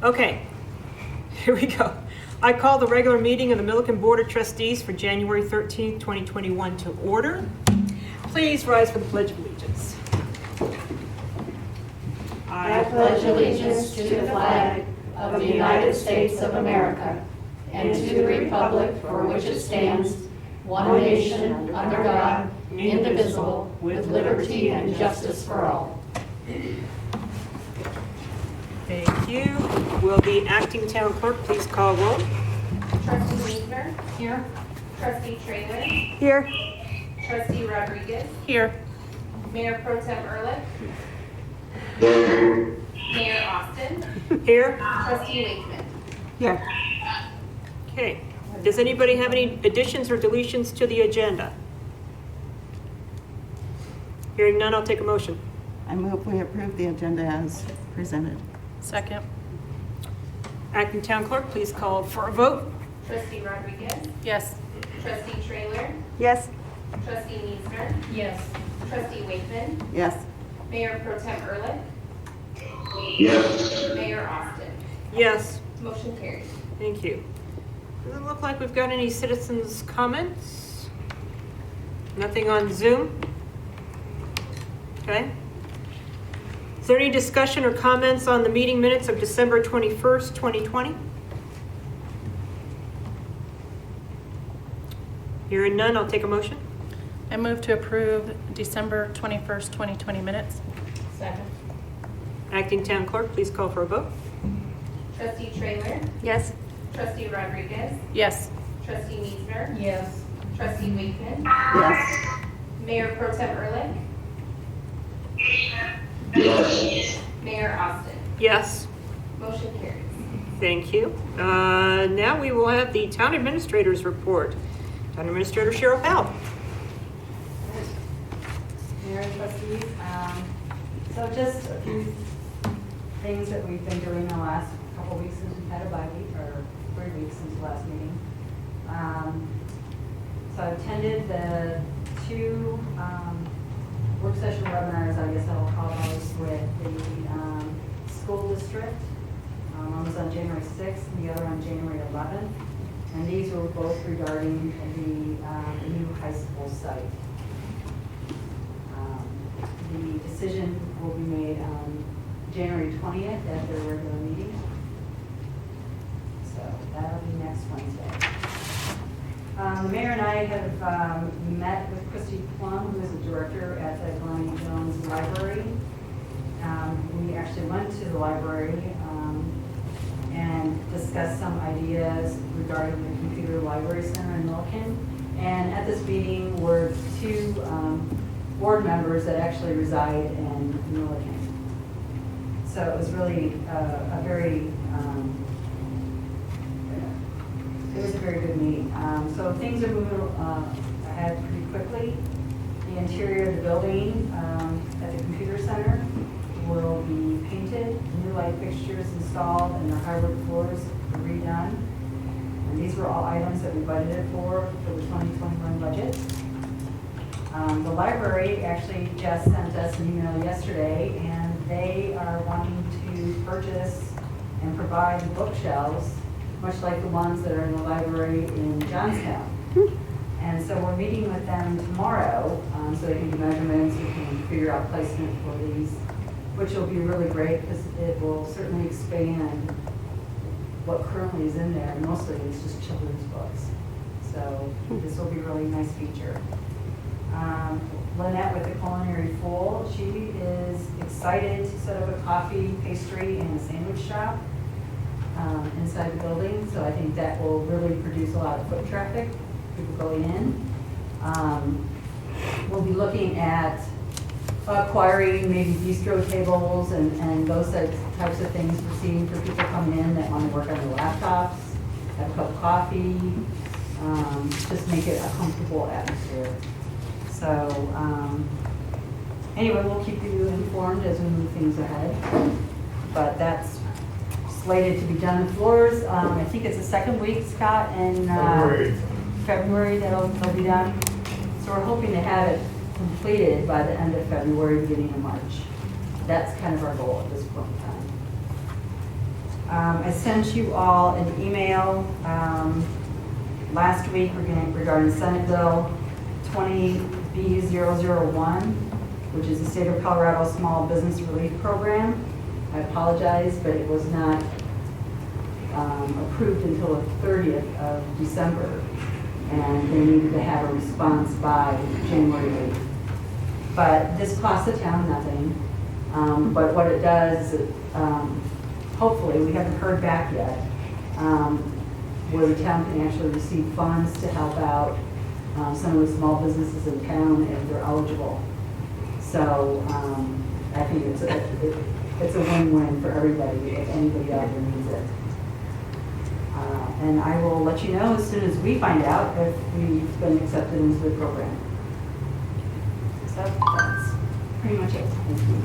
Okay, here we go. I call the regular meeting of the Milliken Board of Trustees for January 13th, 2021 to order. Please rise for the Pledge of Allegiance. I pledge allegiance to the flag of the United States of America and to the republic for which it stands, one nation, under God, indivisible, with liberty and justice for all. Thank you. Will the acting town clerk please call roll? Trustee Wiesner? Here. Trustee Traylor? Here. Trustee Rodriguez? Here. Mayor Pro Tem Ehrlich? Mayor Austin? Here. Trustee Wakeman? Here. Okay. Does anybody have any additions or deletions to the agenda? Hearing none, I'll take a motion. I move we approve the agenda as presented. Second. Acting town clerk, please call for a vote. Trustee Rodriguez? Yes. Trustee Traylor? Yes. Trustee Wiesner? Yes. Trustee Wakeman? Yes. Mayor Pro Tem Ehrlich? Yes. Mayor Austin? Yes. Motion carries. Thank you. Doesn't look like we've got any citizens' comments. Nothing on Zoom. Okay. Is there any discussion or comments on the meeting minutes of December 21st, 2020? Hearing none, I'll take a motion. I move to approve December 21st, 2020 minutes. Second. Acting town clerk, please call for a vote. Trustee Traylor? Yes. Trustee Rodriguez? Yes. Trustee Wiesner? Yes. Trustee Wakeman? Yes. Mayor Pro Tem Ehrlich? Yes. Mayor Austin? Yes. Motion carries. Thank you. Now we will have the town administrator's report. Town Administrator Cheryl Powell. Mayor and trustees, so just a few things that we've been doing the last couple weeks since we've had a bye week, or 3 weeks since the last meeting. So I attended the 2 work session webinars, I guess I'll call those, with the school district. One was on January 6th and the other on January 11th. And these were both regarding the new high school site. The decision will be made on January 20th at their regular meeting. So that'll be next Wednesday. The mayor and I have met with Christy Plum, who is the director at the Glenn Jones Library. We actually went to the library and discussed some ideas regarding the Computer Library Center in Milliken. And at this meeting were 2 board members that actually reside in Milliken. So it was really a very good meeting. So things are moving ahead pretty quickly. The interior of the building at the computer center will be painted, new light fixtures installed, and the hardwood floors are redone. And these were all items that we budgeted for the 2021 budget. The library actually just sent us an email yesterday, and they are wanting to purchase and provide bookshelves, much like the ones that are in the library in Johnstown. And so we're meeting with them tomorrow, so they can do measurements, we can figure out placement for these, which will be really great because it will certainly expand what currently is in there. Mostly it's just children's books. So this will be a really nice feature. Lynette with the Culinary Fool, she is excited to set up a coffee, pastry, and a sandwich shop inside the building. So I think that will really produce a lot of foot traffic, people going in. We'll be looking at acquiring maybe bistro tables and those types of things for seating for people coming in that want to work on their laptops, have a cup of coffee, just make it a comfortable atmosphere. So anyway, we'll keep you informed as we move things ahead. But that's slated to be done. The floors, I think it's the second week, Scott, in February that'll be done. So we're hoping to have it completed by the end of February, beginning of March. That's kind of our goal at this point in time. I sent you all an email last week regarding Senate Bill 20B001, which is the State of Colorado Small Business Relief Program. I apologize, but it was not approved until the 30th of December, and they needed to have a response by January 8th. But this costs the town nothing, but what it does, hopefully, we haven't heard back yet, where the town can actually receive funds to help out some of the small businesses in town if they're eligible. So I think it's a win-win for everybody if anybody out there needs it. And I will let you know as soon as we find out if we've been accepted into the program. So that's pretty much it. Thank you.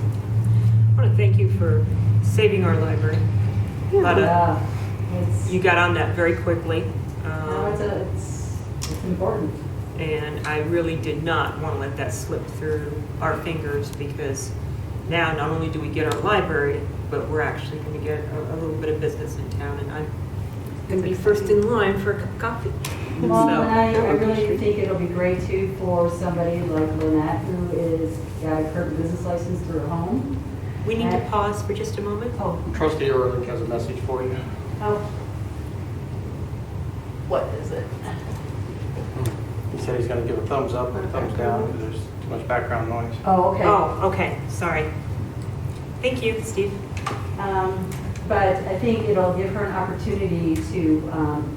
I want to thank you for saving our library. You got on that very quickly. No, it's important. And I really did not want to let that slip through our fingers, because now not only do we get our library, but we're actually going to get a little bit of business in town, and I'm going to be first in line for a cup of coffee. Well, So, and I really think it'll be great too for somebody like Lynette, who is got a current business license through her home. we need to pause for just a moment. Oh, Trustee Ehrlich has a message for you. oh. What is it? He said he's going to give a thumbs up or a thumbs down because there's too much background noise. Oh, okay. Oh, okay, sorry. Thank you, Steve. But I think it'll give her an opportunity to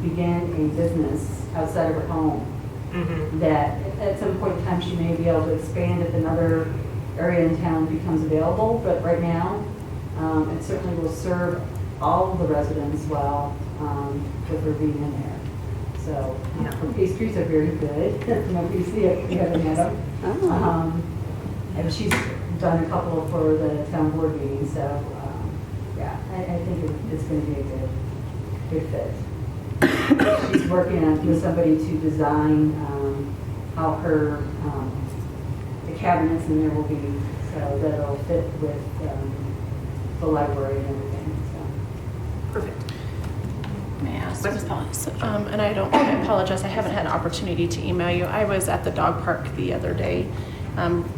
begin a business outside of her home. Mm-hmm. That at some point in time she may be able to expand if another area in town becomes available. But right now, it certainly will serve all of the residents well with her being in there. So her pastries are very good. Nobody see it. We haven't had them. And she's done a couple for the town board meetings. So yeah, I think it's going to be a good fit. She's working with somebody to design how her the cabinets in there will be, so that it'll fit with the library and everything. So. Perfect. May I ask, Ms. Paulus? And I apologize, I haven't had an opportunity to email you. I was at the dog park the other day,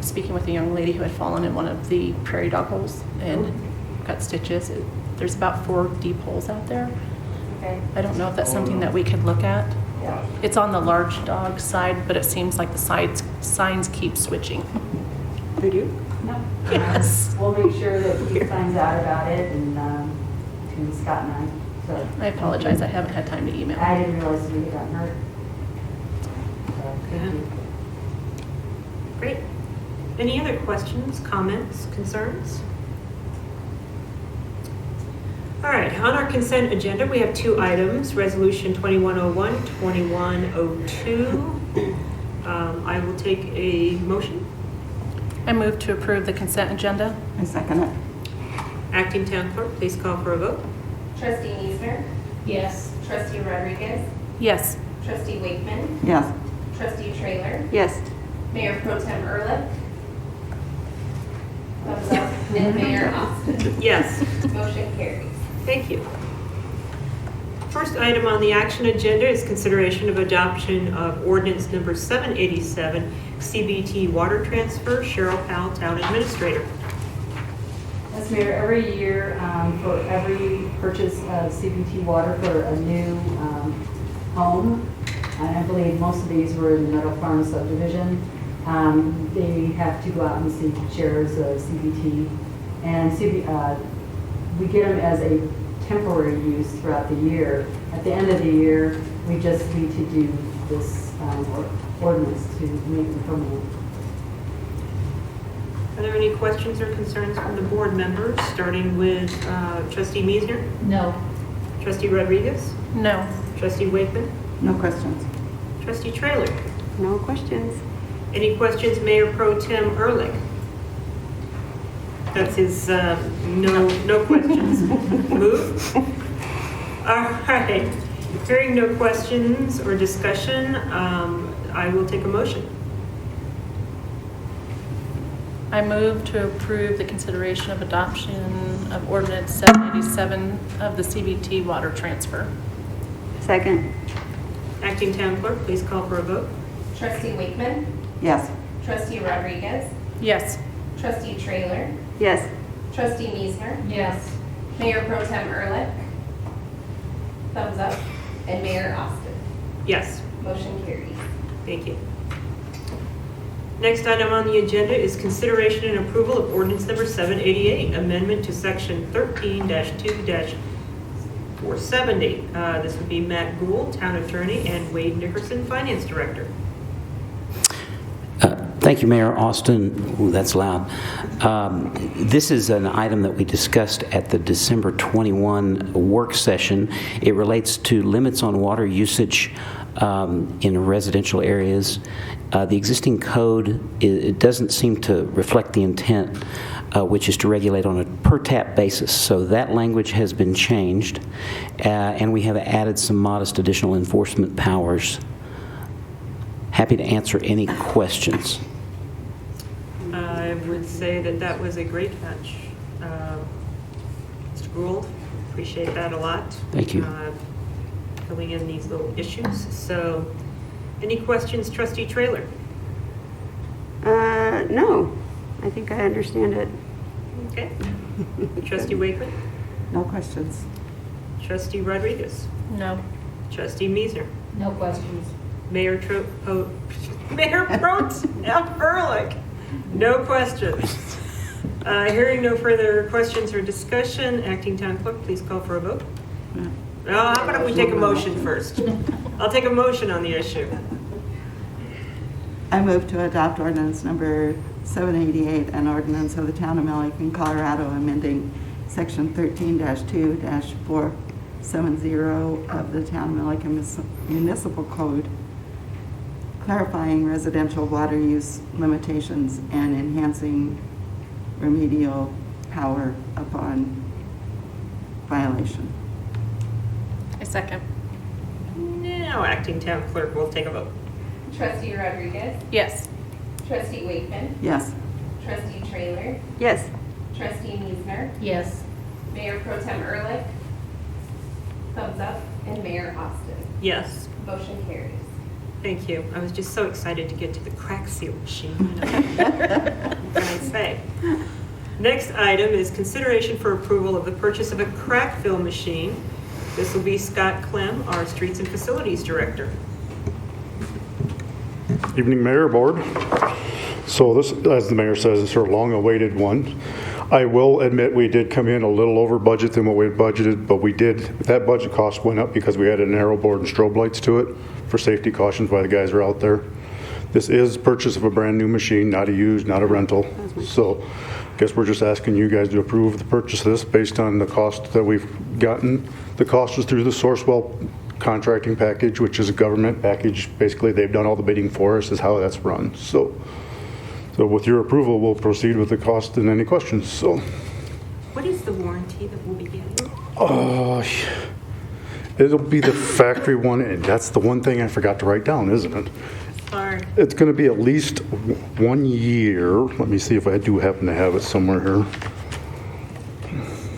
speaking with a young lady who had fallen in one of the prairie dog holes and got stitches. There's about 4 deep holes out there. Okay. I don't know if that's something that we could look at. Yeah. It's on the large dog side, but it seems like the signs keep switching. They do? No. Yes. We'll make sure that he finds out about it, and between Scott and I. So I apologize, I haven't had time to email. I didn't realize we had gotten hurt. So, thank you. Great. Any other questions, comments, concerns? All right, on our consent agenda, we have 2 items, Resolution 2101, 2102. I will take a motion. I move to approve the consent agenda. I second it. Acting Town Clerk, please call for a vote. Trustee Niesner? Yes. Trustee Rodriguez? Yes. Trustee Wakeman? Yes. Trustee Trailer? Yes. Mayor Pro Tem Ehrlich? Thumbs up. And Mayor Austin. Yes. Motion carries. Thank you. First item on the action agenda is consideration of adoption of ordinance number 787, CBT water transfer. Cheryl Powell, Town Administrator. Yes, Mayor, every year for every purchase of CBT water for a new home, and I believe most of these were in the Meadow Farm subdivision, they have to go out and seek shares of CBT. And we get them as a temporary use throughout the year. At the end of the year, we just need to do this ordinance to make them permanent. Are there any questions or concerns from the board members, starting with Trustee Meisner, No. Trustee Rodriguez, No. Trustee Wakeman, No questions. Trustee Trailer? No questions. Any questions, Mayor Pro Tem Ehrlich? That's his no questions. Move. All right. Hearing no questions or discussion, I will take a motion. I move to approve the consideration of adoption of Ordinance 787 of the CBT water transfer. Second. Acting Town Clerk, please call for a vote. Trustee Wakeman, Yes. Trustee Rodriguez, Yes. Trustee Trailer, Yes. Trustee Miesner, Yes. Mayor Pro Tem Ehrlich, thumbs up, and Mayor Austin. Yes. Motion carries. Thank you. Next item on the agenda is consideration and approval of ordinance number 788, amendment to section 13-2-470. This would be Matt Gould, Town Attorney, and Wade Nickerson, Finance Director. Thank you, Mayor Austin. Ooh, that's loud. This is an item that we discussed at the December 21 work session. It relates to limits on water usage in residential areas. The existing code, it doesn't seem to reflect the intent, which is to regulate on a per-tap basis. So that language has been changed, and we have added some modest additional enforcement powers. Happy to answer any questions. I would say that that was a great catch. Mr. Gould, appreciate that a lot. Thank you. Filling in these little issues. So, any questions, Trustee Trailer? No, I think I understand it. Okay. Trustee Wakeman? No questions. Trustee Rodriguez? No. Trustee Miesner? No questions. Mayor Pro Tem Ehrlich? No questions. Hearing no further questions or discussion, Acting Town Clerk, please call for a vote. How about we take a motion first? I'll take a motion on the issue. I move to adopt ordinance number 788, an ordinance of the Town of Milliken, Colorado, amending section 13-2-470 of the Town of Milliken Municipal Code, clarifying residential water use limitations and enhancing remedial power upon violation. A second. Now, Acting Town Clerk will take a vote. Trustee Rodriguez, Yes. Trustee Wakeman, Yes. Trustee Trailer, Yes. Trustee Miesner, Yes. Mayor Pro Tem Ehrlich, thumbs up, and Mayor Austin. Yes. Motion carries. Thank you. I was just so excited to get to the crack seal machine. What can I say? Next item is consideration for approval of the purchase of a crack fill machine. This will be Scott Clem, our Streets and Facilities Director. Evening, Mayor, Board. So this, as the Mayor says, is our long-awaited one. I will admit we did come in a little over budget than what we had budgeted, but that budget cost went up because we had an arrow board and strobe lights to it for safety cautions while the guys are out there. This is purchase of a brand new machine, not a used, not a rental. So I guess we're just asking you guys to approve the purchase of this based on the cost that we've gotten. The cost was through the Sourcewell contracting package, which is a government package. Basically, they've done all the bidding for us, is how that's run. So with your approval, we'll proceed with the cost and any questions. So, What is the warranty that we'll be getting? it'll be the factory one, and that's the one thing I forgot to write down, isn't it? Sorry. It's going to be at least 1 year. Let me see if I do happen to have it somewhere here.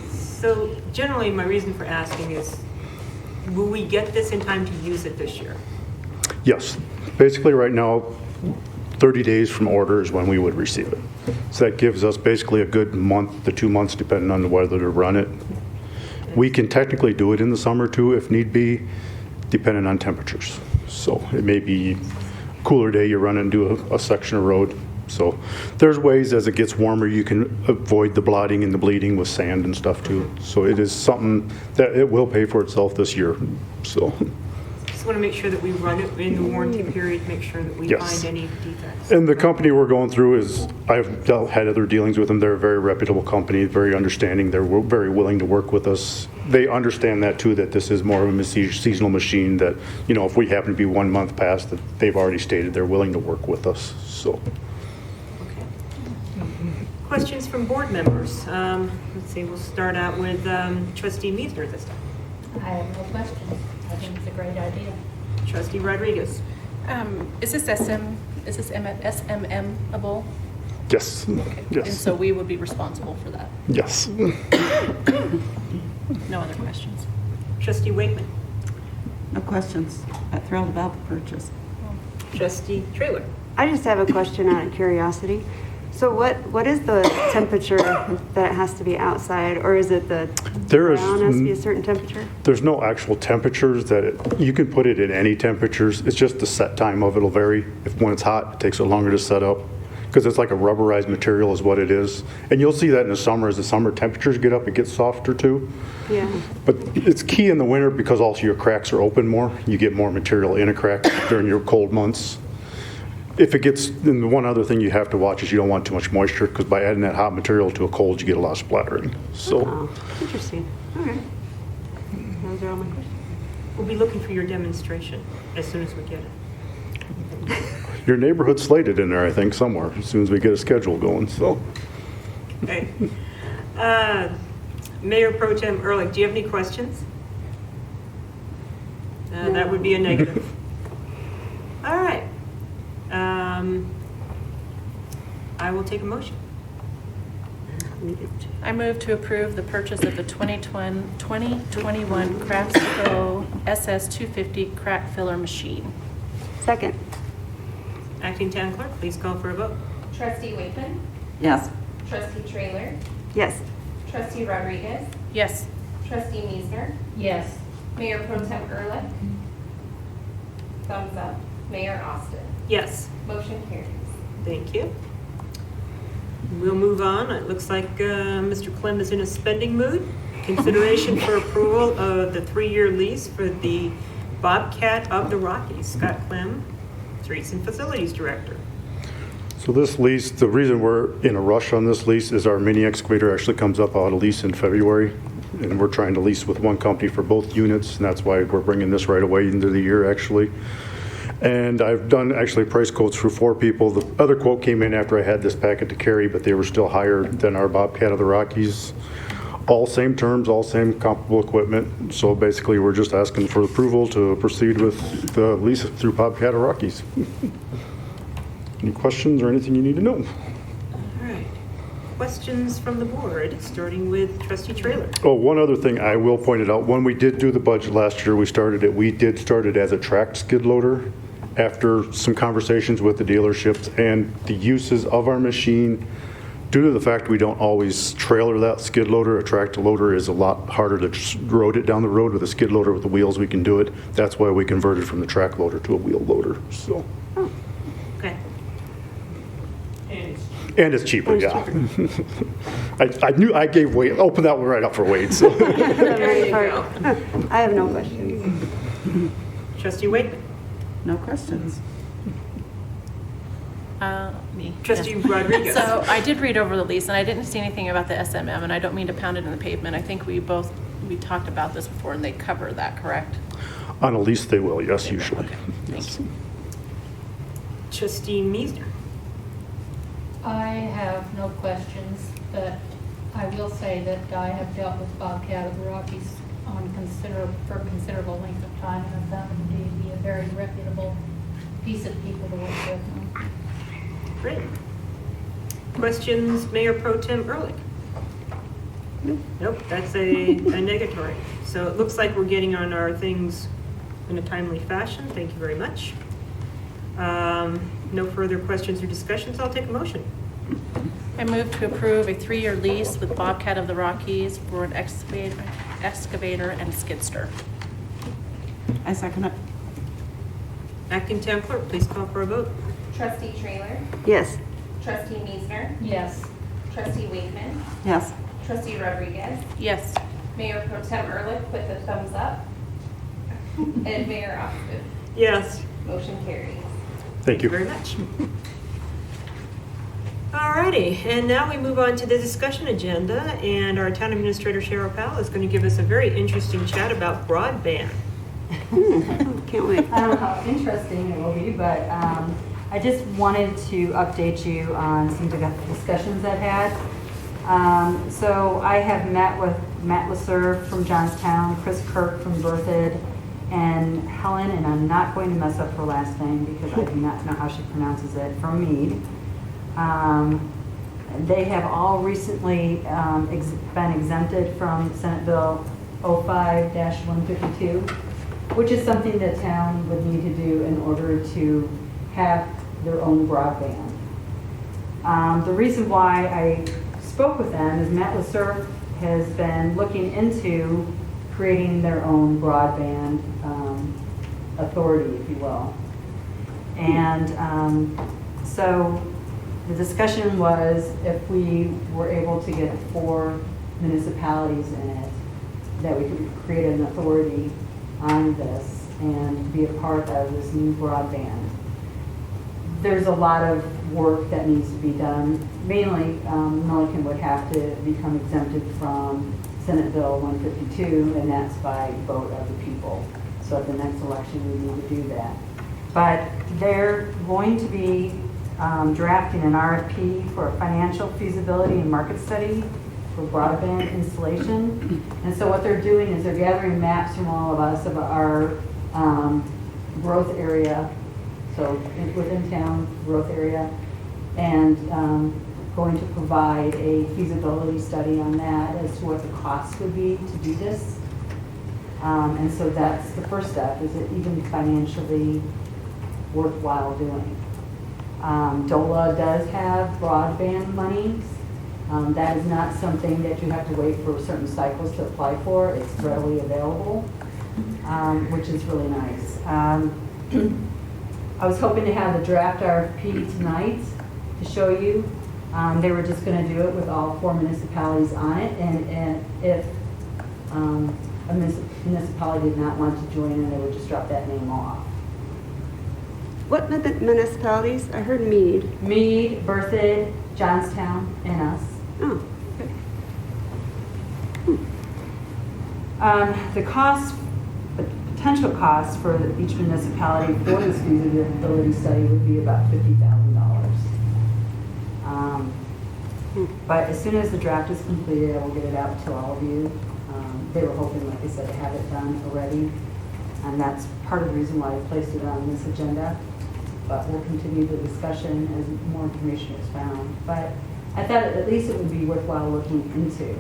So generally, my reason for asking is, will we get this in time to use it this year? Yes. Basically, right now, 30 days from order is when we would receive it. So that gives us basically a good month to 2 months, depending on the weather, to run it. We can technically do it in the summer too, if need be, depending on temperatures. So it may be a cooler day, you run and do a section of road. So there's ways as it gets warmer, you can avoid the blotting and the bleeding with sand and stuff too. So it is something that it will pay for itself this year. So. Just want to make sure that we run it in the warranty period, make sure that we Yes. find any defects. And the company we're going through is, I've had other dealings with them. They're a very reputable company, very understanding. They're very willing to work with us. They understand that too, that this is more of a seasonal machine that, you know, if we happen to be 1 month past, that they've already stated they're willing to work with us. So. Okay. Questions from board members? Let's see, we'll start out with Trustee Miesner this time. I have no questions. I think it's a great idea. Trustee Rodriguez. Is this SMM-able? Yes, And yes, so we would be responsible for that. yes. No other questions? Trustee Wakeman. No questions. I'm thrilled about the purchase. Trustee Trailer. I just have a question out of curiosity. So what is the temperature that it has to be outside, or is it the There is ground has to be a certain temperature? There's no actual temperatures you can put it in any temperatures. It's just the set time of it'll vary. When it's hot, it takes it longer to set up because it's like a rubberized material is what it is. And you'll see that in the summer. As the summer temperatures get up, it gets softer too. Yeah. But it's key in the winter because also your cracks are open more. You get more material in a crack during your cold months. If it gets, then the one other thing you have to watch is you don't want too much moisture because by adding that hot material to a cold, you get a lot of splattering. So. Oh, interesting. All right. Those are all my questions. We'll be looking for your demonstration as soon as we get it. Your neighborhood's slated in there, I think, somewhere, as soon as we get a schedule going, so. Okay. Mayor Pro Tem Ehrlich, do you have any questions? That would be a negative. All right. I will take a motion. I move to approve the purchase of the 2021 Craftsco SS250 crack filler machine. Second. Acting Town Clerk, please call for a vote. Trustee Wakeman, Yes. Trustee Trailer, Yes. Trustee Rodriguez, Yes. Trustee Meisner, Yes. Mayor Pro Tem Ehrlich. Thumbs up. Mayor Austin. Yes. Motion carries. Thank you. We'll move on. It looks like Mr. Clem is in a spending mood. Consideration for approval of the 3-year lease for the Bobcat of the Rockies. Scott Clem, Streets and Facilities Director. So this lease, the reason we're in a rush on this lease is our mini excavator actually comes up out of lease in February. And we're trying to lease with one company for both units, and that's why we're bringing this right away into the year, actually. And I've done actually price quotes for 4 people. The other quote came in after I had this packet to carry, but they were still higher than our Bobcat of the Rockies. All same terms, all same comparable equipment. So basically, we're just asking for approval to proceed with the lease through Bobcat of Rockies. Any questions or anything you need to know? All right. Questions from the board, starting with Trustee Trailer. Oh, one other thing I will point it out. When we did do the budget last year, we did start it as a tracked skid loader after some conversations with the dealerships and the uses of our machine. Due to the fact we don't always trailer that skid loader, a tractor loader is a lot harder to just road it down the road. With a skid loader with the wheels, we can do it. That's why we converted from the track loader to a wheel loader. So. Okay. And it's cheaper, yeah. I knew I gave Wade, opened that one right up for Wade, so. There you go. I have no questions. Trustee Wakeman. No questions. Me. Trustee Yes. Rodriguez. So I did read over the lease, and I didn't see anything about the SMM, and I don't mean to pound it in the pavement. I think we talked about this before, and they cover that, correct? On a lease, they will, yes, usually. Okay, thank you. Trustee Meisner. I have no questions, but I will say that I have dealt with Bobcat of the Rockies for a considerable length of time, and I've found them to be a very reputable piece of people to work with. Great. Questions, Mayor Pro Tem Ehrlich? Nope, that's a negatory. So it looks like we're getting on our things in a timely fashion. Thank you very much. No further questions or discussions. I'll take a motion. I move to approve a 3-year lease with Bobcat of the Rockies for an excavator and skidster. I second it. Acting Town Clerk, please call for a vote. Trustee Trailer, Yes. Trustee Meisner, Yes. Trustee Wakeman, Yes. Trustee Rodriguez, Yes. Mayor Pro Tem Ehrlich with a thumbs up, and Mayor Austin. Yes. Motion carries. Thank you. Very much. All righty, and now we move on to the discussion agenda, and our Town Administrator Cheryl Powell is going to give us a very interesting chat about broadband. Can't wait. I don't know how interesting it will be, but I just wanted to update you on some discussions I've had. So I have met with Matt Lasser from Johnstown, Chris Kirk from Berthoud, and Helen, and I'm not going to mess up her last name because I do not know how she pronounces it, from Mead. They have all recently been exempted from Senate Bill 05-152, which is something the town would need to do in order to have their own broadband. The reason why I spoke with them is Matt Lasserf has been looking into creating their own broadband authority, if you will. And so the discussion was if we were able to get 4 municipalities in it, that we could create an authority on this and be a part of this new broadband. There's a lot of work that needs to be done. Mainly, Milliken would have to become exempted from Senate Bill 152, and that's by vote of the people. So at the next election, we need to do that. But they're going to be drafting an RFP for a financial feasibility and market study for broadband installation. And so what they're doing is they're gathering maps from all of us of our growth area, so within town growth area, and going to provide a feasibility study on that as to what the cost would be to do this. And so that's the first step, is it even financially worthwhile doing. DOLA does have broadband monies. That is not something that you have to wait for certain cycles to apply for. It's readily available, which is really nice. I was hoping to have the draft RFP tonight to show you. They were just going to do it with all 4 municipalities on it, and if a municipality did not want to join in, they would just drop that name off. What municipalities? I heard Meade. Meade, Berthoud, Johnstown, and us. Oh, okay. The cost, the potential cost for each municipality for this feasibility study would be about $50,000. But as soon as the draft is completed, I will get it out to all of you. They were hoping, like I said, to have it done already. And that's part of the reason why I placed it on this agenda. But we'll continue the discussion as more information is found. But I thought at least it would be worthwhile looking into.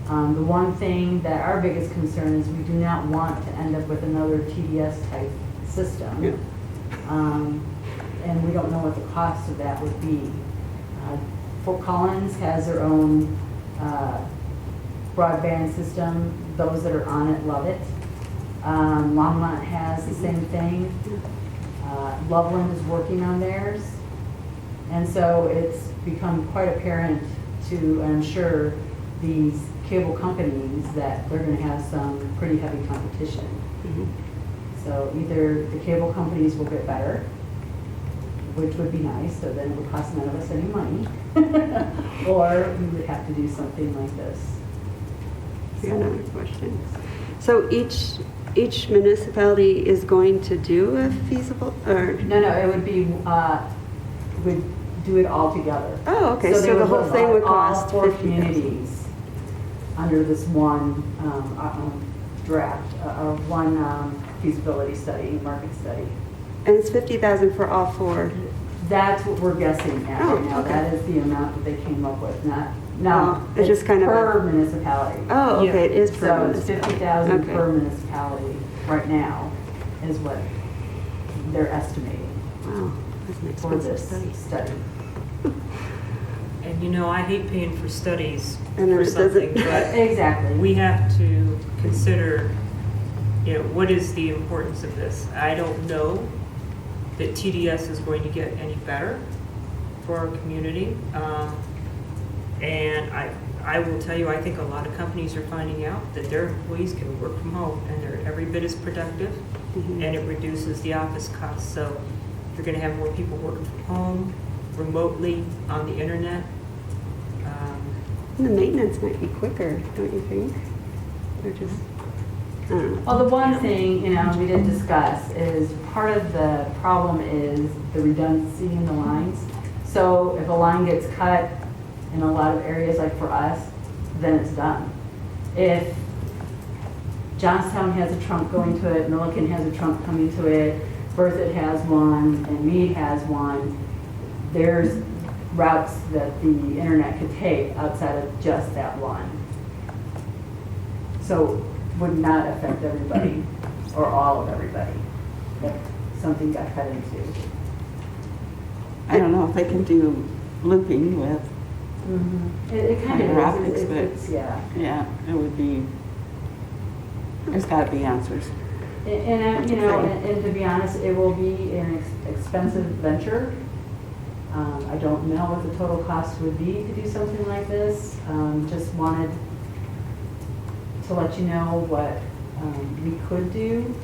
The one thing that our biggest concern is we do not want to end up with another TDS type system. Yeah. And we don't know what the cost of that would be. Fort Collins has their own broadband system. Those that are on it love it. Longmont has the same thing. Loveland is working on theirs. And so it's become quite apparent to, I'm sure, these cable companies that they're going to have some pretty heavy competition. Mm-hmm. So either the cable companies will get better, which would be nice, so then it would cost none of us any money, or we would have to do something like this. Here's another question. So each municipality is going to do a feasible, or? No, it would be, would do it all together. Oh, okay, they so the would whole look thing at would all cost 4 $50,000. communities under this one draft, or one feasibility study, market study. And it's $50,000 for all 4? That's what we're guessing at Oh, right now. okay. That is the amount that they came up with, not, It's just kind of per municipality. Oh, okay, it is per So it's municipality. 50,000 Okay. per municipality right now is what they're estimating Wow, that's an for expensive this study. study. And you know, I hate paying for studies And then for it doesn't- something, but Exactly. we have to consider, you know, what is the importance of this? I don't know that TDS is going to get any better for our community. And I will tell you, I think a lot of companies are finding out that their employees can work from home and they're every bit as productive, Mhm. and it reduces the office costs. So you're going to have more people working from home, remotely, on the internet. And the maintenance might be quicker, don't you think? Or just, I don't know. Well, the one thing, you know, we did discuss is part of the problem is the redundancy in the lines. So if a line gets cut in a lot of areas, like for us, then it's done. If Johnstown has a trunk going to it, Milliken has a trunk coming to it, Berthoud has one, and Meade has one, routes that the internet could take outside of just that one. So would not affect everybody or all of everybody if something got cut into. I don't know if they can do looping with, It kind Fiber of optics, is. but- Yeah. yeah, it would be, there's got to be answers. And to be honest, it will be an expensive venture. I don't know what the total cost would be to do something like this. Just wanted to let you know what we could do.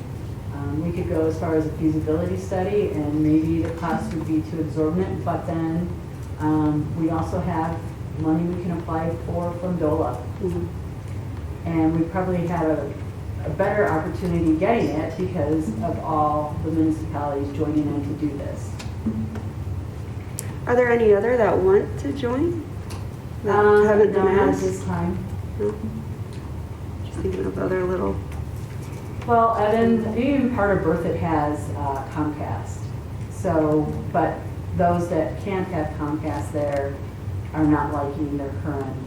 We could go as far as a feasibility study, and maybe the cost would be too exorbitant, but then we also have money we can apply for from DOLA. And we probably have a better opportunity getting it because of all the municipalities joining in to do this. Are there any other that want to join? That haven't been Not at asked? this time. No? Just thinking of other little, Well, Evan, even part of Berthoud has Comcast. So, but those that can't have Comcast there are not liking their current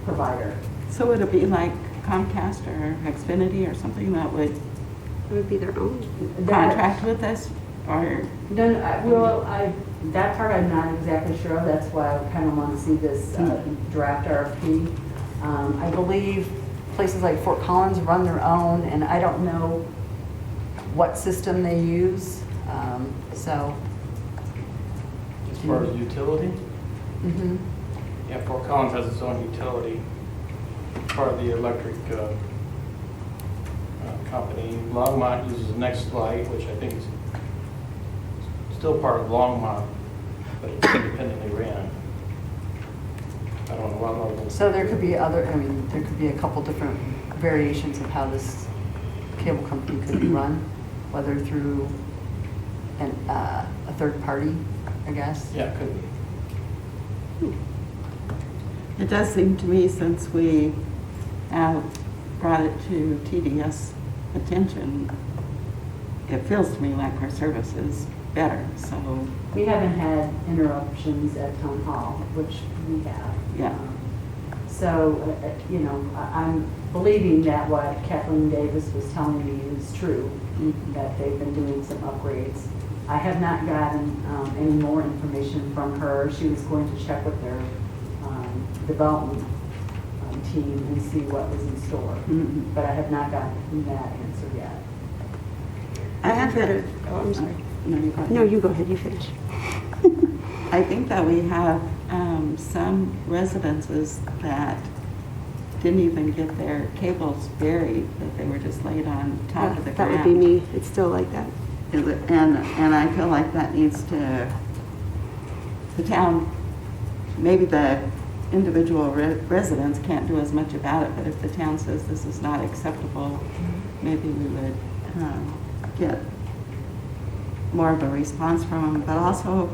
provider. So would it be like Comcast or Xfinity or something that would it would be their own. contract with us? Or, That part I'm not exactly sure of. That's why I kind of want to see this draft RFP. I believe places like Fort Collins run their own, and I don't know what system they use. So. As far as utility, Mhm. yeah, Fort Collins has its own utility, part of the electric company. Longmont uses Nextlight, which I think is still part of Longmont, but it's independently ran. I don't know what level. So there could be there could be a couple different variations of how this cable company could be run, whether through a third party, I guess. Yeah, it could be. it does seem to me, since we have brought it to TDS attention, it feels to me like our service is better, so, We haven't had interruptions at town hall, which we have. Yeah. So, I'm believing that what Kathleen Davis was telling me is true, that they've been doing some upgrades. I have not gotten any more information from her. She was going to check with their development team and see what was in store. But I have not gotten that answer yet. I have heard oh, I'm sorry. No, you go ahead. No, you go ahead, you finish. I think that we have some residences that didn't even get their cables buried, that they were just laid on top of the That ground. would be me. It's still like that. And I feel like that needs to, the town, maybe the individual residents can't do as much about it, but if the town says this is not acceptable, maybe we would get more of a response from them. But also,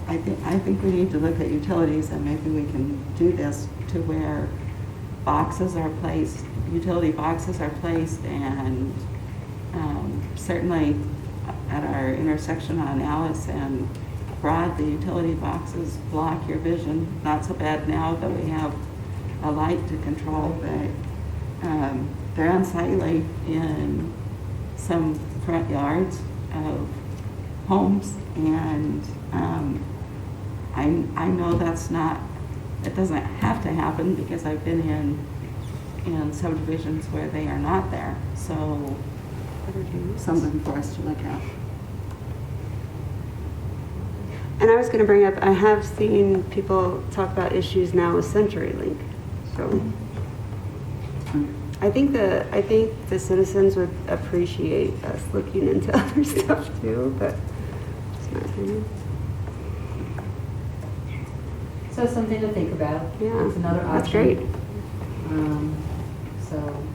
I think we need to look at utilities, and maybe we can do this to where boxes are placed, utility boxes are placed, and certainly at our intersection on Alice and Broad, the utility boxes block your vision. Not so bad now that we have a light to control, but they're unsightly in some front yards of homes, and I know that's not, it doesn't have to happen because I've been in subdivisions where they are not there. So something for us to look at. And I was going to bring up, I have seen people talk about issues now with CenturyLink. So I think the citizens would appreciate us looking into other stuff too, but it's my opinion. So it's something to think about. Yeah, It's another option. that's great. So,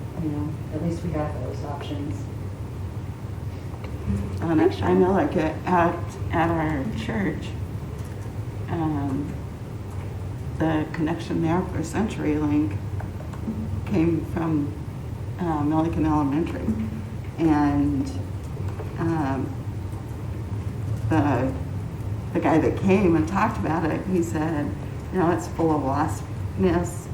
at least we have those options. I know, like at our church, the connection there for CenturyLink came from Milliken Elementary, and the the guy that came and talked about it, he said, you know, it's full of wasp nests.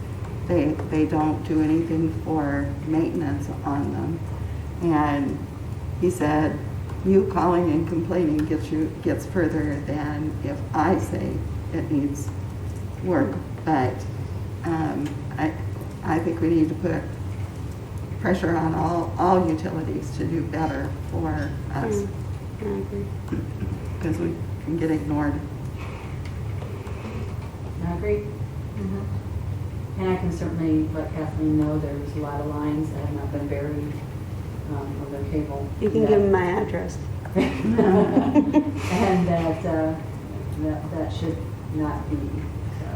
They don't do anything for maintenance on them. And he said, you calling and complaining gets further than if I say it needs work. But I think we need to put pressure on all utilities to do better for us, I agree. because we can get ignored. I agree. And I can certainly let Kathleen know there's a lot of lines that have not been buried of their cable. You can give them my address. And that should not be, so.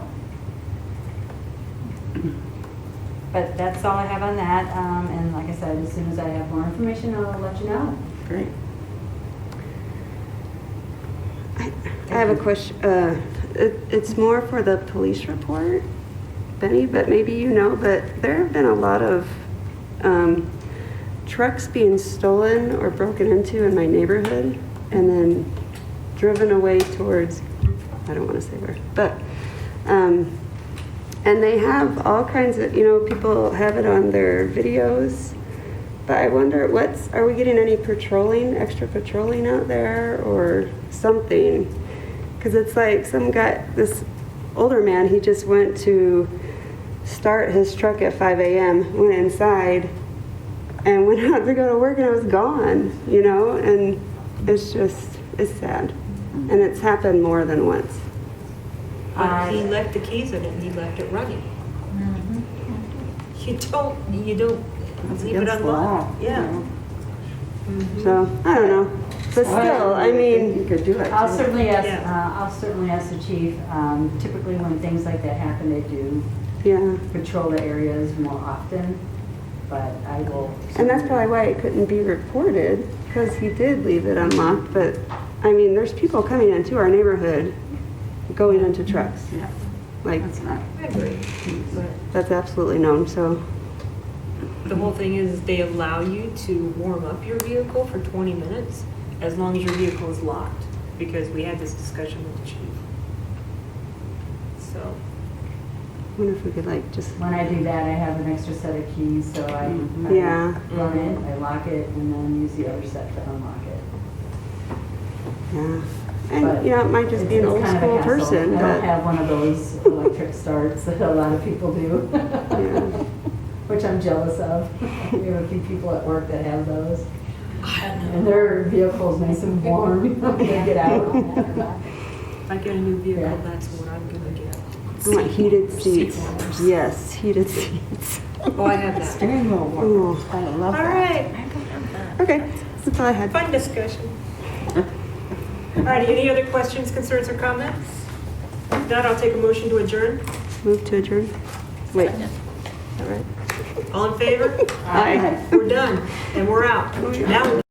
But that's all I have on that, and like I said, as soon as I have more information, I'll let you know. Great. I have a question. It's more for the police report, Benny, but maybe you know, but there have been a lot of trucks being stolen or broken into in my neighborhood and then driven away towards, I don't want to say where, but, and they have all kinds of, you know, people have it on their videos, but I wonder are we getting any extra patrolling out there or something? Because it's like some guy, this older man, he just went to start his truck at 5 a.m., went inside, and went out to go to work, and I was gone, you know, and it's sad. And it's happened more than once. But he left the keys in it, and he left it running. You don't That's leave it against the law. unlocked. Yeah. So, I don't know. But still, I You mean, could do it. I'll too. certainly ask, Yeah. I'll certainly ask the chief. Typically when things like that happen, they do yeah. patrol the areas more often, but I will. And that's probably why it couldn't be reported, because he did leave it unlocked. But, I mean, there's people coming into our neighborhood going into trucks. Yeah, Like, that's not. I agree. But that's absolutely known, so. the whole thing is they allow you to warm up your vehicle for 20 minutes as long as your vehicle is locked, because we had this discussion with the chief. So, I wonder if we could like just, When I do that, I have an extra set of keys, so I Yeah. run it, I lock it, and then use the other set to unlock it. yeah. But And, you know, it might just be an it's old kind of a school hassle. person, I don't but, have one of those electric starts that a lot of people do, yeah. which I'm jealous of. We have a few people at work that have those. I don't And their vehicle's nice and warm when they get out. If I get a new vehicle, Yeah. that's what I'm gonna get. I want heated Seat seats. warmers. Yes, heated seats. Oh, I have that. Steering wheel Ooh. warmers. I love All that. right, Okay, that's all I had. fun discussion. All right, any other questions, concerns, or comments? If not, I'll take a motion to adjourn. Move to adjourn. Wait. All right. All in favor? Aye. We're done, and we're out. Now we